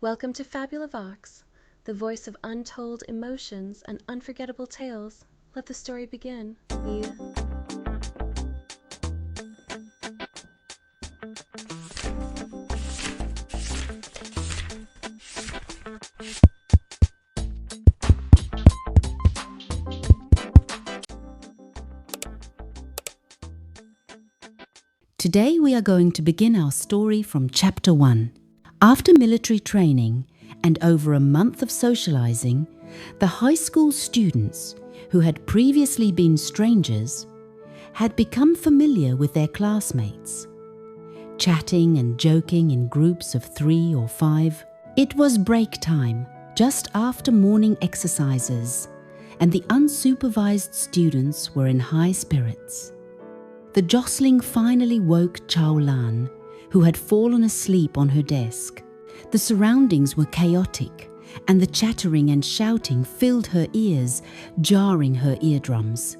Welcome to Fabula Vox, the voice of untold emotions and unforgettable tales. Let the story begin. Today we are going to begin our story from Chapter 1. After military training and over a month of socializing, the high school students, who had previously been strangers, had become familiar with their classmates. Chatting and joking in groups of 3 or 5, it was break time, just after morning exercises, and the unsupervised students were in high spirits. The jostling finally woke Qiao Lan, who had fallen asleep on her desk. The surroundings were chaotic, and the chattering and shouting filled her ears, jarring her eardrums.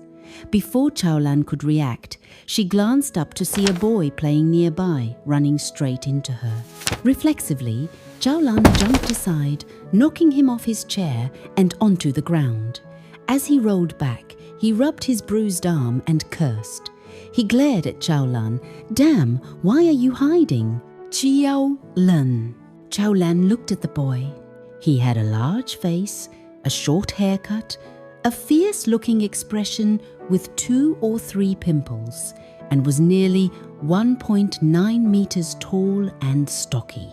Before Qiao Lan could react, she glanced up to see a boy playing nearby, running straight into her. Reflexively, Qiao Lan jumped aside, knocking him off his chair and onto the ground. As he rolled back, he rubbed his bruised arm and cursed. He glared at Qiao Lan. "Damn, why are you hiding?" "Qiao Lan." Qiao Lan looked at the boy. He had a large face, a short haircut, a fierce-looking expression with 2 or 3 pimples, and was nearly 1.9 meters tall and stocky.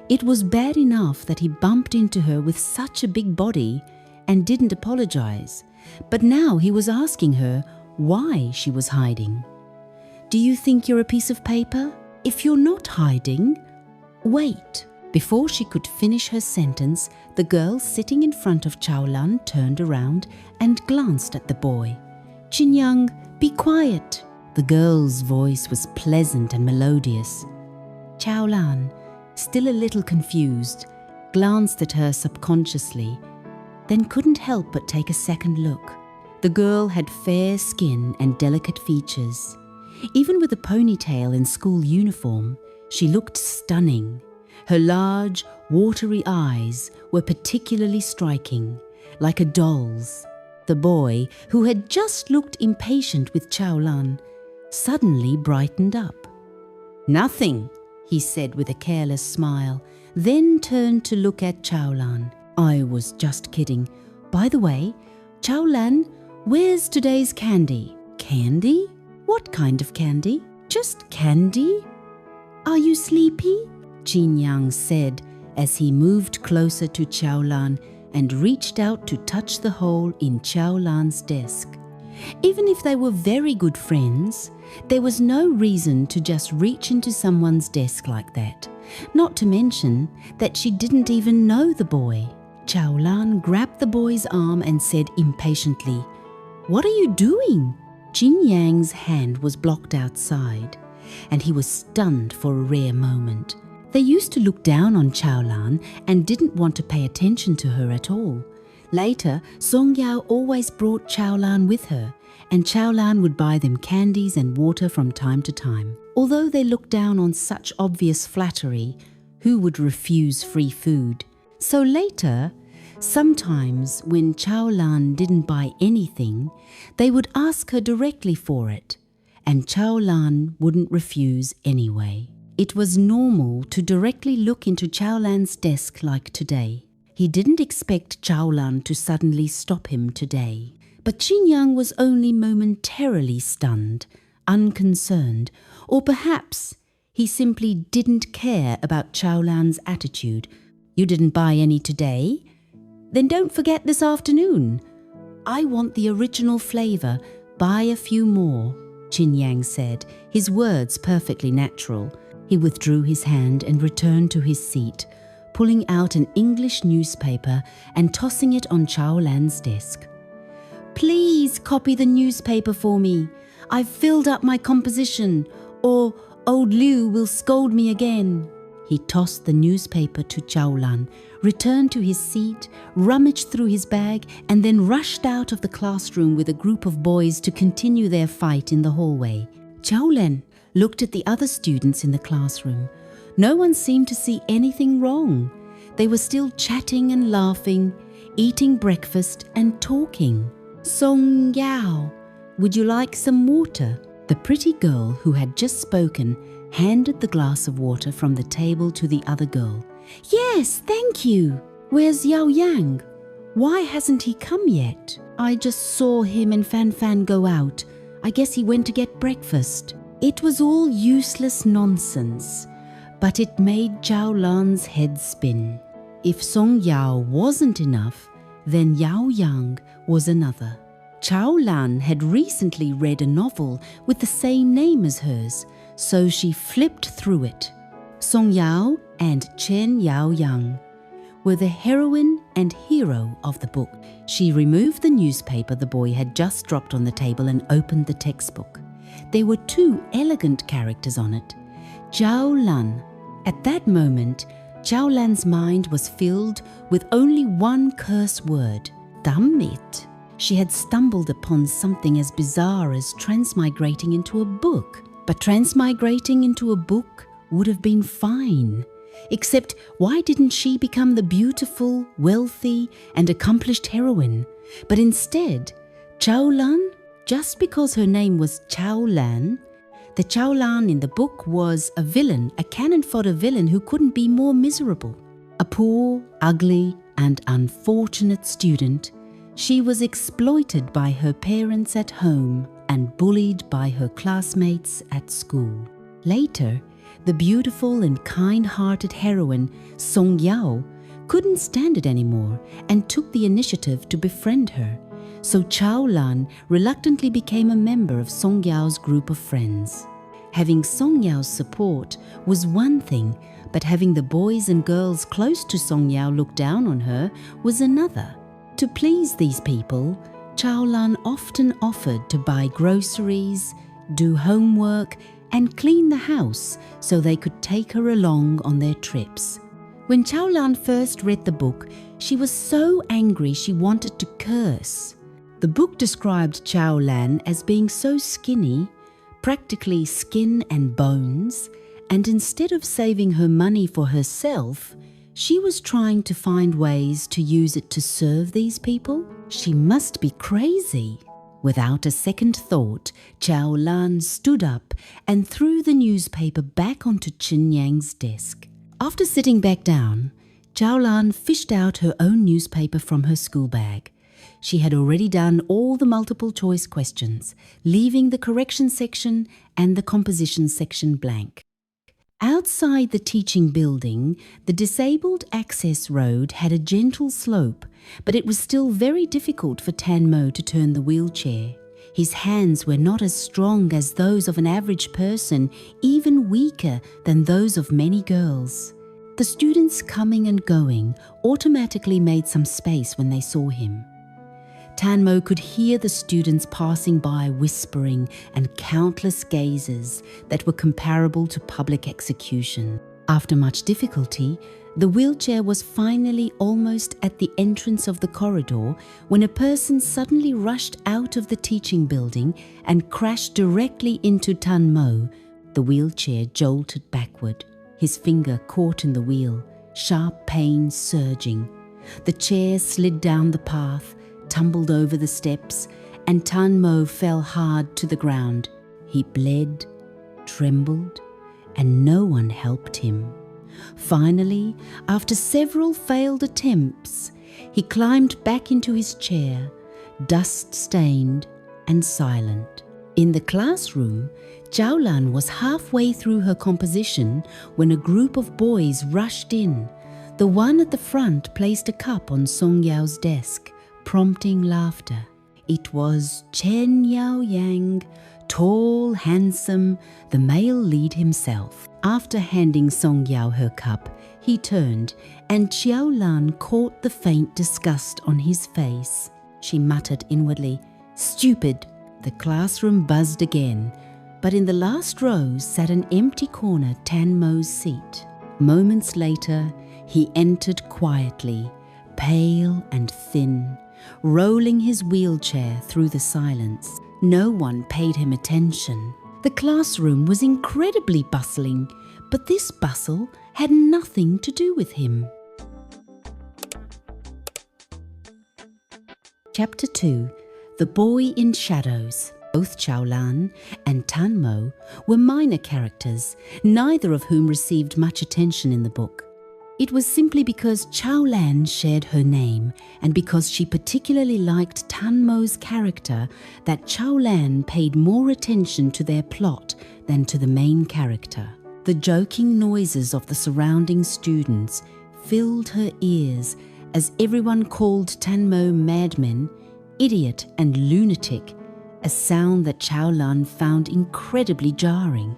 It was bad enough that he bumped into her with such a big body and didn't apologize, but now he was asking her why she was hiding. "Do you think you're a piece of paper? If you're not hiding, wait." Before she could finish her sentence, the girl sitting in front of Qiao Lan turned around and glanced at the boy. "Qinyang, be quiet." The girl's voice was pleasant and melodious. Qiao Lan, still a little confused, glanced at her subconsciously, then couldn't help but take a second look. The girl had fair skin and delicate features. Even with a ponytail and school uniform, she looked stunning. Her large, watery eyes were particularly striking, like a doll's. The boy, who had just looked impatient with Qiao Lan, suddenly brightened up. "Nothing," he said with a careless smile, then turned to look at Qiao Lan. "I was just kidding. By the way, Qiao Lan, where's today's candy?" "Candy? What kind of candy?" "Just candy." "Are you sleepy?" Qinyang said as he moved closer to Qiao Lan and reached out to touch the hole in Qiao Lan's desk. Even if they were very good friends, there was no reason to just reach into someone's desk like that, not to mention that she didn't even know the boy. Qiao Lan grabbed the boy's arm and said impatiently, "What are you doing?" Qinyang's hand was blocked outside, and he was stunned for a rare moment. They used to look down on Qiao Lan and didn't want to pay attention to her at all. Later, Song Yao always brought Qiao Lan with her, and Qiao Lan would buy them candies and water from time to time. Although they looked down on such obvious flattery, who would refuse free food? So later, sometimes when Qiao Lan didn't buy anything, they would ask her directly for it, and Qiao Lan wouldn't refuse anyway. It was normal to directly look into Qiao Lan's desk like today. He didn't expect Qiao Lan to suddenly stop him today. But Qinyang was only momentarily stunned, unconcerned, or perhaps he simply didn't care about Qiao Lan's attitude. "You didn't buy any today? Then don't forget this afternoon. I want the original flavor. Buy a few more," Qinyang said, his words perfectly natural. He withdrew his hand and returned to his seat, pulling out an English newspaper and tossing it on Qiao Lan's desk. "Please copy the newspaper for me. I've filled up my composition, or old Liu will scold me again." He tossed the newspaper to Qiao Lan, returned to his seat, rummaged through his bag, and then rushed out of the classroom with a group of boys to continue their fight in the hallway. Qiao Lan looked at the other students in the classroom. No one seemed to see anything wrong. They were still chatting and laughing, eating breakfast and talking. Song Yao, would you like some water? The pretty girl who had just spoken handed the glass of water from the table to the other girl. Yes, thank you. Where's Yao Yang? Why hasn't he come yet? I just saw him and Fan Fan go out. I guess he went to get breakfast. It was all useless nonsense, but it made Qiao Lan's head spin. If Song Yao wasn't enough, then Yao Yang was another. Qiao Lan had recently read a novel with the same name as hers, so she flipped through it. Song Yao and Chen Yao Yang were the heroine and hero of the book. She removed the newspaper the boy had just dropped on the table and opened the textbook. There were 2 elegant characters on it. Qiao Lan. At that moment, Qiao Lan's mind was filled with only one curse word, damn it. She had stumbled upon something as bizarre as transmigrating into a book. But transmigrating into a book would have been fine. Except, why didn't she become the beautiful, wealthy, and accomplished heroine? But instead, Qiao Lan, just because her name was Qiao Lan, the Qiao Lan in the book was a villain, a cannon fodder villain who couldn't be more miserable. A poor, ugly, and unfortunate student, she was exploited by her parents at home and bullied by her classmates at school. Later, the beautiful and kind-hearted heroine, Song Yao, couldn't stand it anymore and took the initiative to befriend her. So Qiao Lan reluctantly became a member of Song Yao's group of friends. Having Song Yao's support was one thing, but having the boys and girls close to Song Yao look down on her was another. To please these people, Qiao Lan often offered to buy groceries, do homework, and clean the house so they could take her along on their trips. When Qiao Lan first read the book, she was so angry she wanted to curse. The book described Qiao Lan as being so skinny, practically skin and bones, and instead of saving her money for herself, she was trying to find ways to use it to serve these people. She must be crazy. Without a second thought, Qiao Lan stood up and threw the newspaper back onto Chin Yang's desk. After sitting back down, Qiao Lan fished out her own newspaper from her school bag. She had already done all the multiple choice questions, leaving the correction section and the composition section blank. Outside the teaching building, the disabled access road had a gentle slope, but it was still very difficult for Tan Mo to turn the wheelchair. His hands were not as strong as those of an average person, even weaker than those of many girls. The students coming and going automatically made some space when they saw him. Tan Mo could hear the students passing by whispering and countless gazes that were comparable to public execution. After much difficulty, the wheelchair was finally almost at the entrance of the corridor when a person suddenly rushed out of the teaching building and crashed directly into Tan Mo. The wheelchair jolted backward. His finger caught in the wheel, sharp pain surging. The chair slid down the path, tumbled over the steps, and Tan Mo fell hard to the ground. He bled, trembled, and no one helped him. Finally, after several failed attempts, he climbed back into his chair, dust-stained and silent. In the classroom, Qiao Lan was halfway through her composition when a group of boys rushed in. The one at the front placed a cup on Song Yao's desk, prompting laughter. It was Chen Yao Yang, tall, handsome, the male lead himself. After handing Song Yao her cup, he turned, and Qiao Lan caught the faint disgust on his face. She muttered inwardly, "Stupid!" The classroom buzzed again, but in the last row sat an empty corner Tan Mo's seat. Moments later, he entered quietly, pale and thin, rolling his wheelchair through the silence. No one paid him attention. The classroom was incredibly bustling, but this bustle had nothing to do with him. Chapter 2, The Boy in Shadows. Both Qiao Lan and Tanmo were minor characters, neither of whom received much attention in the book. It was simply because Qiao Lan shared her name and because she particularly liked Tanmo's character that Qiao Lan paid more attention to their plot than to the main character. The joking noises of the surrounding students filled her ears as everyone called Tanmo madman, idiot and lunatic, a sound that Qiao Lan found incredibly jarring.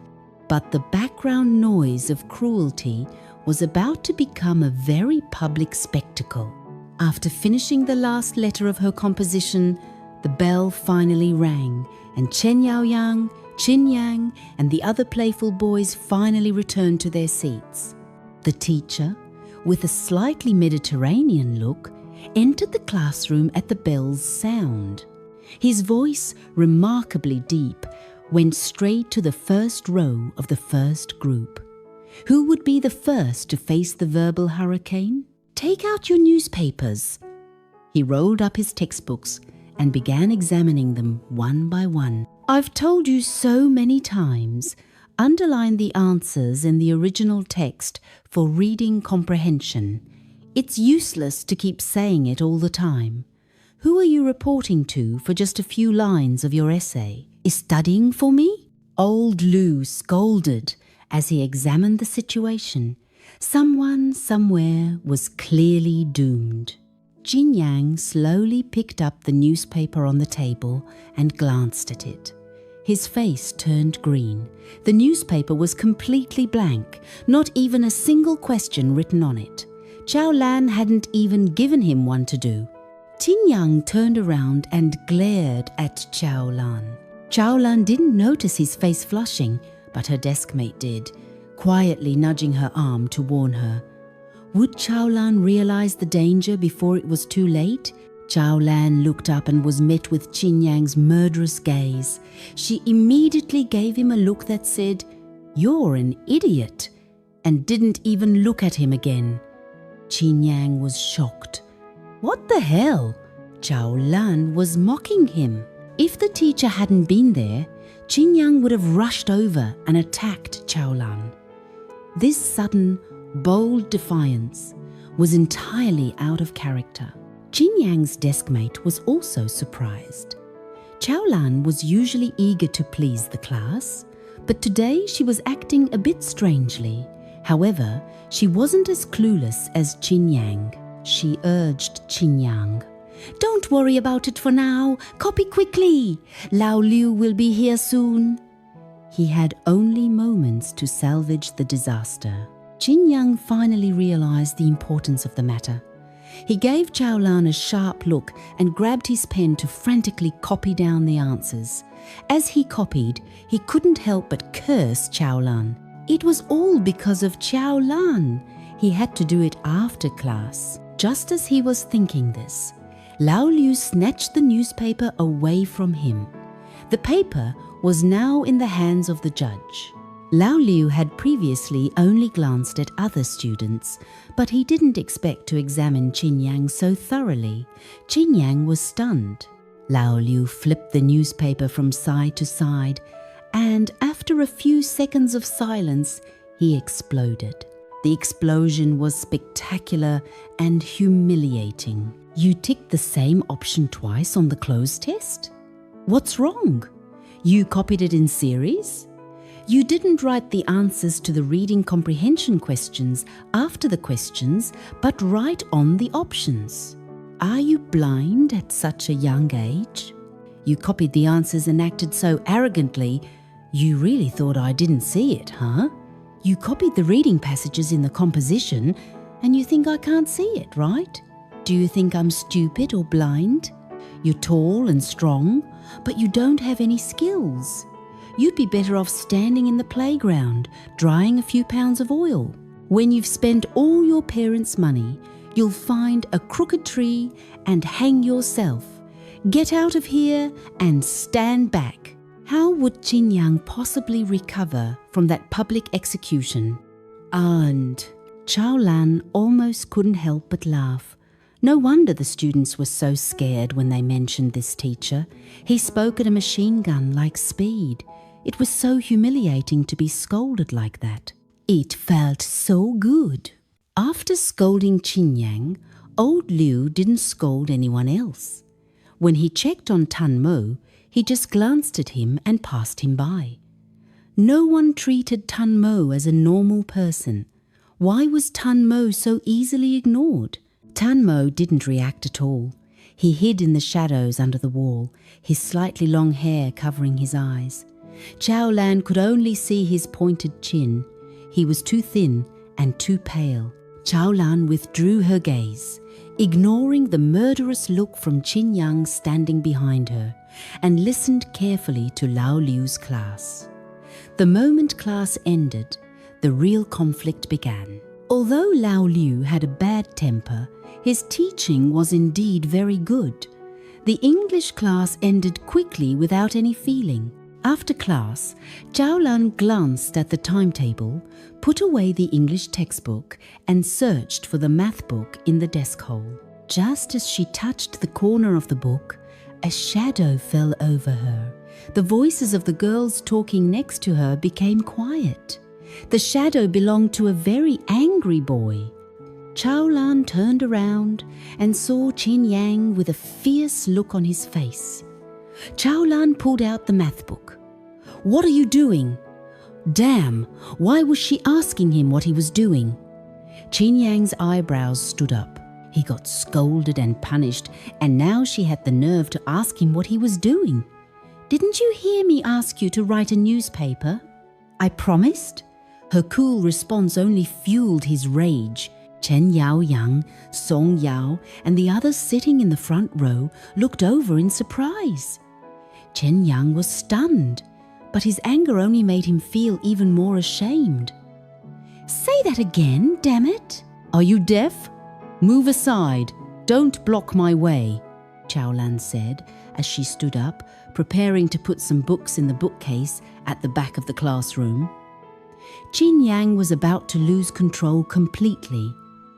But the background noise of cruelty was about to become a very public spectacle. After finishing the last letter of her composition, the bell finally rang, and Chen Yaoyang, Qin Yang, and the other playful boys finally returned to their seats. The teacher, with a slightly Mediterranean look, entered the classroom at the bell's sound. His voice, remarkably deep, went straight to the first row of the first group. Who would be the first to face the verbal hurricane? Take out your newspapers. He rolled up his textbooks and began examining them one by one. I've told you so many times, underline the answers in the original text for reading comprehension. It's useless to keep saying it all the time. Who are you reporting to for just a few lines of your essay? Is studying for me? Old Lu scolded as he examined the situation. Someone somewhere was clearly doomed. Qin Yang slowly picked up the newspaper on the table and glanced at it. His face turned green. The newspaper was completely blank, not even a single question written on it. Qiao Lan hadn't even given him one to do. Qin Yang turned around and glared at Qiao Lan. Qiao Lan didn't notice his face flushing, but her deskmate did, quietly nudging her arm to warn her. Would Qiao Lan realize the danger before it was too late? Qiao Lan looked up and was met with Qin Yang's murderous gaze. She immediately gave him a look that said, "You're an idiot," and didn't even look at him again. Qin Yang was shocked. What the hell? Qiao Lan was mocking him. If the teacher hadn't been there, Qin Yang would have rushed over and attacked Qiao Lan. This sudden, bold defiance was entirely out of character. Qin Yang's deskmate was also surprised. Qiao Lan was usually eager to please the class, but today she was acting a bit strangely. However, she wasn't as clueless as Qin Yang. She urged Qin Yang. Don't worry about it for now. Copy quickly. Lao Liu will be here soon. He had only moments to salvage the disaster. Qin Yang finally realized the importance of the matter. He gave Qiao Lan a sharp look and grabbed his pen to frantically copy down the answers. As he copied, he couldn't help but curse Qiao Lan. It was all because of Qiao Lan. He had to do it after class. Just as he was thinking this, Lao Liu snatched the newspaper away from him. The paper was now in the hands of the judge. Lao Liu had previously only glanced at other students, but he didn't expect to examine Qin Yang so thoroughly. Qin Yang was stunned. Lao Liu flipped the newspaper from side to side, and after a few seconds of silence, he exploded. The explosion was spectacular and humiliating. You ticked the same option twice on the closed test? What's wrong? You copied it in series? You didn't write the answers to the reading comprehension questions after the questions, but right on the options. Are you blind at such a young age? You copied the answers and acted so arrogantly, you really thought I didn't see it, huh? You copied the reading passages in the composition, and you think I can't see it, right? Do you think I'm stupid or blind? You're tall and strong, but you don't have any skills. You'd be better off standing in the playground, drying a few pounds of oil. When you've spent all your parents' money, you'll find a crooked tree and hang yourself. Get out of here and stand back. How would Qin Yang possibly recover from that public execution? And Qiao Lan almost couldn't help but laugh. No wonder the students were so scared when they mentioned this teacher. He spoke at a machine gun-like speed. It was so humiliating to be scolded like that. It felt so good. After scolding Qin Yang, old Liu didn't scold anyone else. When he checked on Tan Mo, he just glanced at him and passed him by. No one treated Tan Mo as a normal person. Why was Tan Mo so easily ignored? Tan Mo didn't react at all. He hid in the shadows under the wall, his slightly long hair covering his eyes. Qiao Lan could only see his pointed chin. He was too thin and too pale. Qiao Lan withdrew her gaze, ignoring the murderous look from Qin Yang standing behind her, and listened carefully to Lao Liu's class. The moment class ended, the real conflict began. Although Lao Liu had a bad temper, his teaching was indeed very good. The English class ended quickly without any feeling. After class, Qiao Lan glanced at the timetable, put away the English textbook, and searched for the math book in the desk hole. Just as she touched the corner of the book, a shadow fell over her. The voices of the girls talking next to her became quiet. The shadow belonged to a very angry boy. Qiao Lan turned around and saw Qin Yang with a fierce look on his face. Qiao Lan pulled out the math book. "What are you doing?" Damn, why was she asking him what he was doing? Qin Yang's eyebrows stood up. He got scolded and punished, and now she had the nerve to ask him what he was doing. "Didn't you hear me ask you to write a newspaper?" "I promised." Her cool response only fueled his rage. Chen Yaoyang, Song Yao, and the others sitting in the front row looked over in surprise. Chen Yang was stunned, but his anger only made him feel even more ashamed. "Say that again, damn it!" "Are you deaf? Move aside. Don't block my way," Qiao Lan said as she stood up, preparing to put some books in the bookcase at the back of the classroom. Qin Yang was about to lose control completely.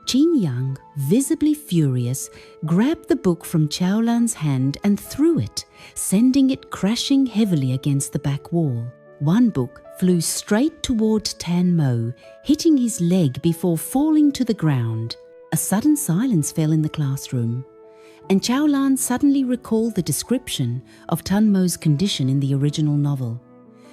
Qin Yang, visibly furious, grabbed the book from Qiao Lan's hand and threw it, sending it crashing heavily against the back wall. One book flew straight toward Tan Mo, hitting his leg before falling to the ground. A sudden silence fell in the classroom, and Qiao Lan suddenly recalled the description of Tan Mo's condition in the original novel.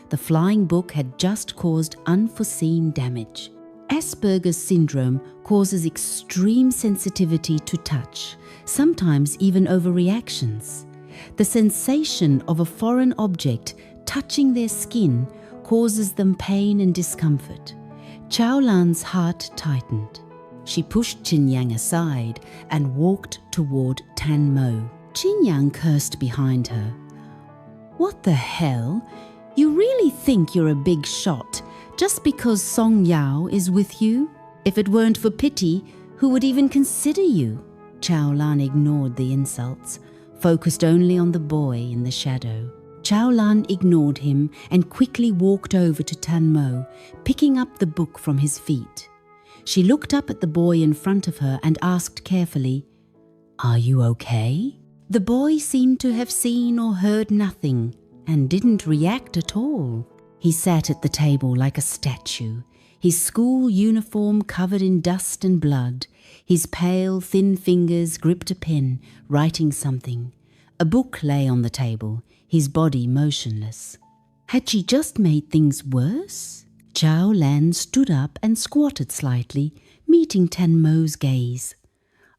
The flying book had just caused unforeseen damage. Asperger's syndrome causes extreme sensitivity to touch, sometimes even overreactions. The sensation of a foreign object touching their skin causes them pain and discomfort. Qiao Lan's heart tightened. She pushed Qin Yang aside and walked toward Tan Mo. Qin Yang cursed behind her. "What the hell? You really think you're a big shot just because Song Yao is with you? If it weren't for pity, who would even consider you?" Qiao Lan ignored the insults, focused only on the boy in the shadow. Qiao Lan ignored him and quickly walked over to Tan Mo, picking up the book from his feet. She looked up at the boy in front of her and asked carefully, "Are you okay?" The boy seemed to have seen or heard nothing and didn't react at all. He sat at the table like a statue, his school uniform covered in dust and blood. His pale, thin fingers gripped a pen, writing something. A book lay on the table, his body motionless. Had she just made things worse? Qiao Lan stood up and squatted slightly, meeting Tan Mo's gaze.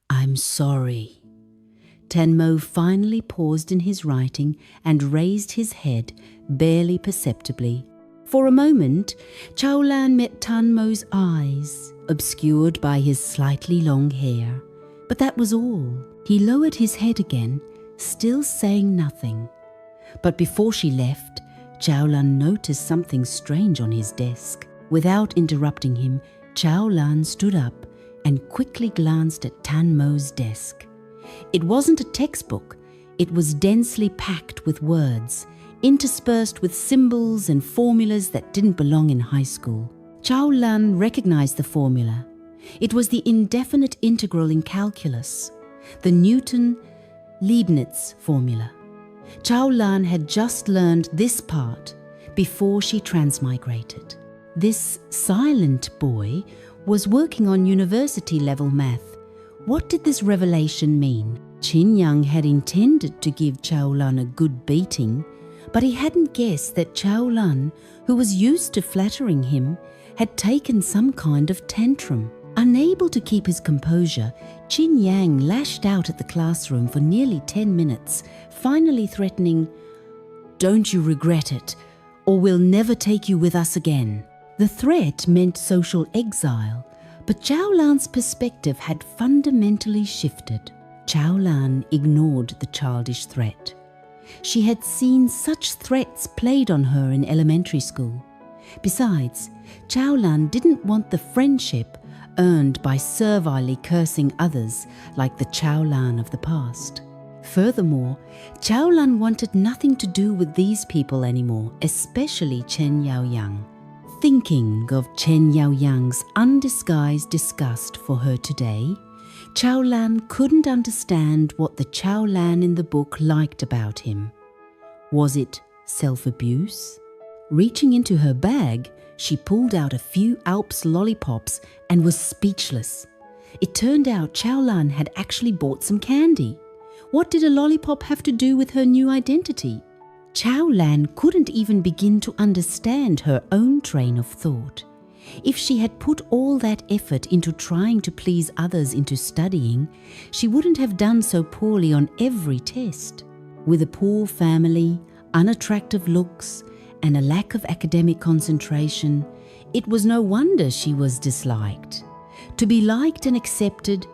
"I'm sorry." Tan Mo finally paused in his writing and raised his head, barely perceptibly. For a moment, Qiao Lan met Tan Mo's eyes, obscured by his slightly long hair. But that was all. He lowered his head again, still saying nothing. But before she left, Qiao Lan noticed something strange on his desk. Without interrupting him, Qiao Lan stood up and quickly glanced at Tan Mo's desk. It wasn't a textbook. It was densely packed with words, interspersed with symbols and formulas that didn't belong in high school. Qiao Lan recognized the formula. It was the indefinite integral in calculus. the Newton-Leibniz formula. Qiao Lan had just learned this part before she transmigrated. This silent boy was working on university-level math. What did this revelation mean? Qin Yang had intended to give Qiao Lan a good beating, but he hadn't guessed that Qiao Lan, who was used to flattering him, had taken some kind of tantrum. Unable to keep his composure, Qin Yang lashed out at the classroom for nearly 10 minutes, finally threatening, "Don't you regret it, or we'll never take you with us again." The threat meant social exile, but Qiao Lan's perspective had fundamentally shifted. Qiao Lan ignored the childish threat. She had seen such threats played on her in elementary school. Besides, Qiao Lan didn't want the friendship earned by servilely cursing others like the Qiao Lan of the past. Furthermore, Qiao Lan wanted nothing to do with these people anymore, especially Chen Yaoyang. Thinking of Chen Yaoyang's undisguised disgust for her today, Qiao Lan couldn't understand what the Qiao Lan in the book liked about him. Was it self-abuse? Reaching into her bag, she pulled out a few Alps lollipops and was speechless. It turned out Qiao Lan had actually bought some candy. What did a lollipop have to do with her new identity? Qiao Lan couldn't even begin to understand her own train of thought. If she had put all that effort into trying to please others into studying, she wouldn't have done so poorly on every test. With a poor family, unattractive looks, and a lack of academic concentration, it was no wonder she was disliked. To be liked and accepted,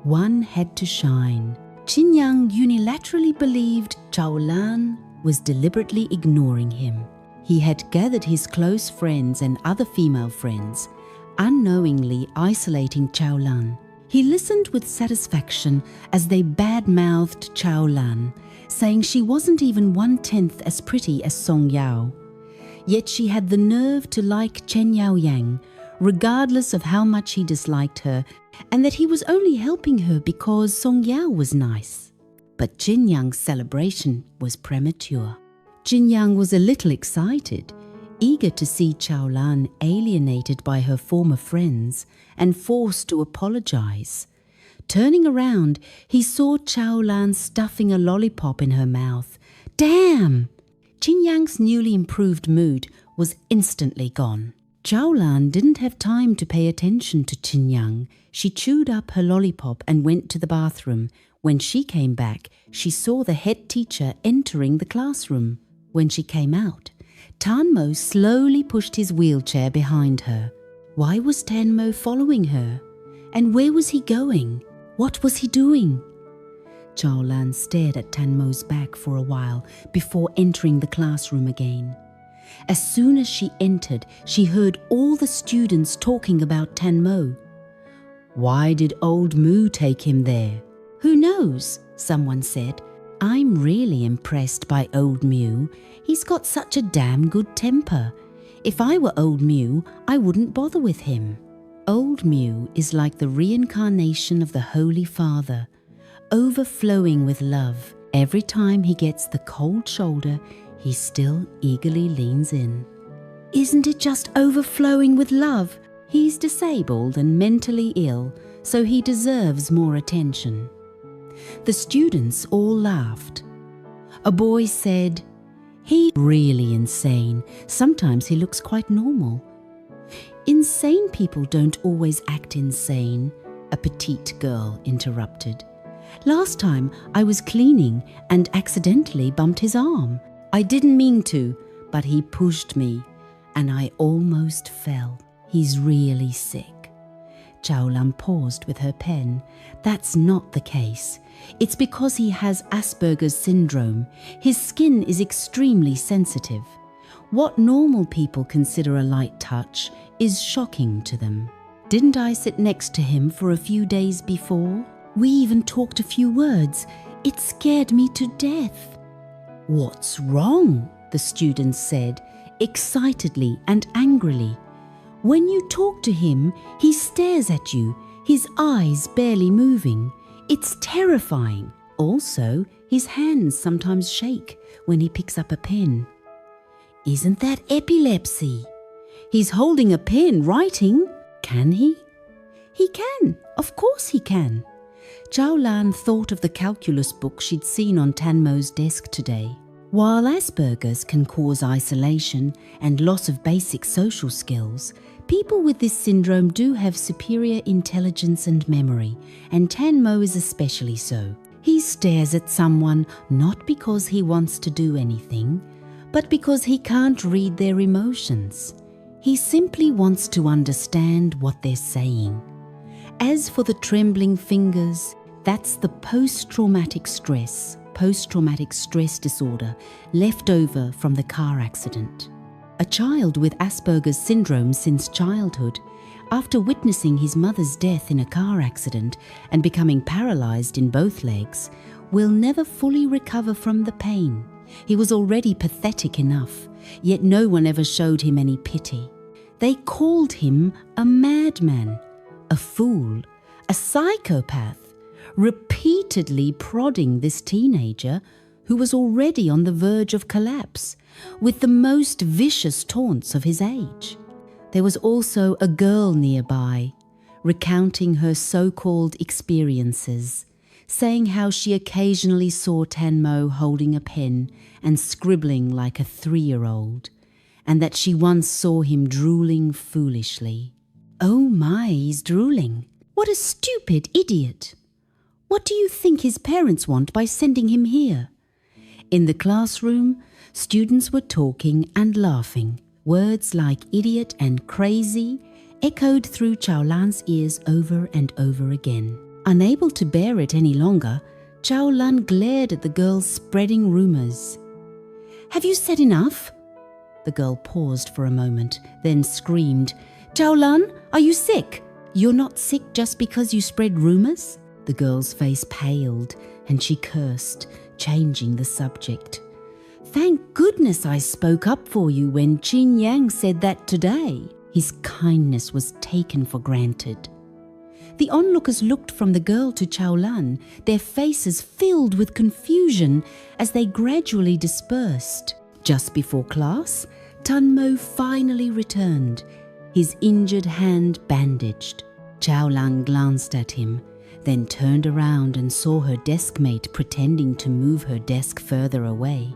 one had to shine. Qin Yang unilaterally believed Qiao Lan was deliberately ignoring him. He had gathered his close friends and other female friends, unknowingly isolating Qiao Lan. He listened with satisfaction as they bad-mouthed Qiao Lan, saying she wasn't even 1/10 as pretty as Song Yao. Yet she had the nerve to like Chen Yaoyang, regardless of how much he disliked her, and that he was only helping her because Song Yao was nice. But Qin Yang's celebration was premature. Qin Yang was a little excited, eager to see Qiao Lan alienated by her former friends and forced to apologize. Turning around, he saw Qiao Lan stuffing a lollipop in her mouth. Damn! Qin Yang's newly improved mood was instantly gone. Qiao Lan didn't have time to pay attention to Qin Yang. She chewed up her lollipop and went to the bathroom. When she came back, she saw the head teacher entering the classroom. When she came out, Tanmo slowly pushed his wheelchair behind her. Why was Tanmo following her? And where was he going? What was he doing? Qiao Lan stared at Tanmo's back for a while before entering the classroom again. As soon as she entered, she heard all the students talking about Tanmo. Why did old Mu take him there? Who knows, someone said. I'm really impressed by old Mu. He's got such a damn good temper. If I were old Mu, I wouldn't bother with him. Old Mu is like the reincarnation of the Holy Father, overflowing with love. Every time he gets the cold shoulder, he still eagerly leans in. Isn't it just overflowing with love? He's disabled and mentally ill, so he deserves more attention. The students all laughed. A boy said, "He's really insane. Sometimes he looks quite normal." "Insane people don't always act insane," a petite girl interrupted. "Last time I was cleaning and accidentally bumped his arm. I didn't mean to, but he pushed me and I almost fell. He's really sick." Qiao Lan paused with her pen. "That's not the case. It's because he has Asperger's syndrome. His skin is extremely sensitive. What normal people consider a light touch is shocking to them. Didn't I sit next to him for a few days before? We even talked a few words. It scared me to death." "What's wrong?" the students said, excitedly and angrily. "When you talk to him, he stares at you, his eyes barely moving. It's terrifying. Also, his hands sometimes shake when he picks up a pen. Isn't that epilepsy? He's holding a pen, writing. Can he? He can. Of course he can. Qiao Lan thought of the calculus book she'd seen on Tanmo's desk today. While Asperger's can cause isolation and loss of basic social skills, people with this syndrome do have superior intelligence and memory, and Tanmo is especially so. He stares at someone not because he wants to do anything, but because he can't read their emotions. He simply wants to understand what they're saying. As for the trembling fingers, that's the post-traumatic stress disorder left over from the car accident. A child with Asperger's syndrome since childhood, after witnessing his mother's death in a car accident and becoming paralyzed in both legs, will never fully recover from the pain. He was already pathetic enough, yet no one ever showed him any pity. They called him a madman, a fool, a psychopath, repeatedly prodding this teenager who was already on the verge of collapse with the most vicious taunts of his age. There was also a girl nearby, recounting her so-called experiences, saying how she occasionally saw Tanmo holding a pen and scribbling like a 3-year-old, and that she once saw him drooling foolishly. Oh my, he's drooling. What a stupid idiot! What do you think his parents want by sending him here? In the classroom, students were talking and laughing. Words like idiot and crazy echoed through Qiao Lan's ears over and over again. Unable to bear it any longer, Qiao Lan glared at the girl spreading rumors. Have you said enough? The girl paused for a moment, then screamed, Qiao Lan, are you sick? You're not sick just because you spread rumors? The girl's face paled and she cursed, changing the subject. Thank goodness I spoke up for you when Qin Yang said that today. His kindness was taken for granted. The onlookers looked from the girl to Qiao Lan, their faces filled with confusion as they gradually dispersed. Just before class, Tanmo finally returned, his injured hand bandaged. Qiao Lan glanced at him, then turned around and saw her deskmate pretending to move her desk further away.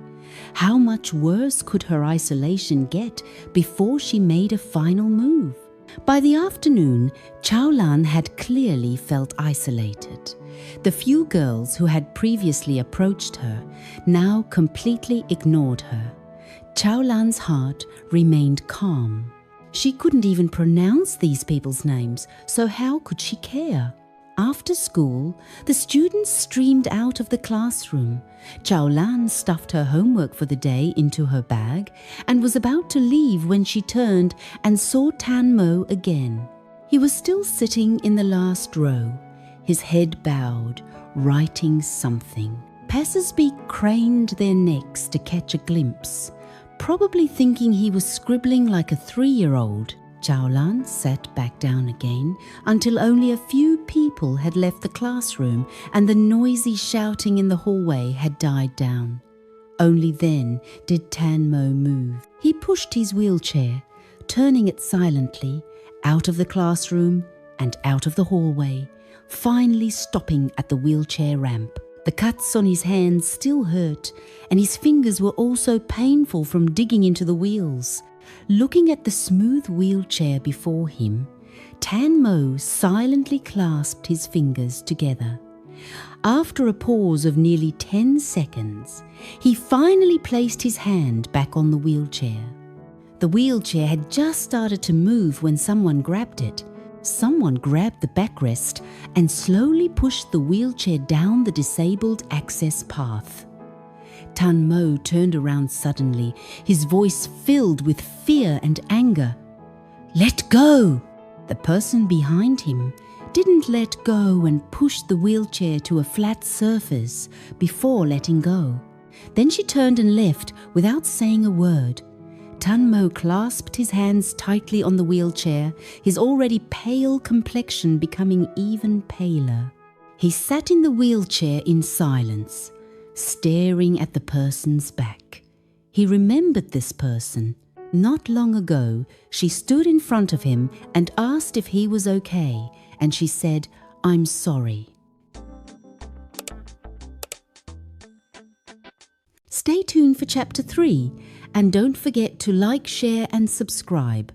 How much worse could her isolation get before she made a final move? By the afternoon, Qiao Lan had clearly felt isolated. The few girls who had previously approached her now completely ignored her. Qiao Lan's heart remained calm. She couldn't even pronounce these people's names, so how could she care? After school, the students streamed out of the classroom. Qiao Lan stuffed her homework for the day into her bag and was about to leave when she turned and saw Tanmo again. He was still sitting in the last row, his head bowed, writing something. Passers-by craned their necks to catch a glimpse, probably thinking he was scribbling like a 3-year-old. Qiao Lan sat back down again until only a few people had left the classroom and the noisy shouting in the hallway had died down. Only then did Tanmo move. He pushed his wheelchair, turning it silently, out of the classroom and out of the hallway, finally stopping at the wheelchair ramp. The cuts on his hands still hurt, and his fingers were also painful from digging into the wheels. Looking at the smooth wheelchair before him, Tanmo silently clasped his fingers together. After a pause of nearly 10 seconds, he finally placed his hand back on the wheelchair. The wheelchair had just started to move when someone grabbed it. Someone grabbed the backrest and slowly pushed the wheelchair down the disabled access path. Tanmo turned around suddenly, his voice filled with fear and anger. Let go! The person behind him didn't let go and pushed the wheelchair to a flat surface before letting go. Then she turned and left without saying a word. Tanmo clasped his hands tightly on the wheelchair, his already pale complexion becoming even paler. He sat in the wheelchair in silence, staring at the person's back. He remembered this person. Not long ago, she stood in front of him and asked if he was okay, and she said, "I'm sorry." Stay tuned for Chapter 3, and don't forget to like, share and subscribe.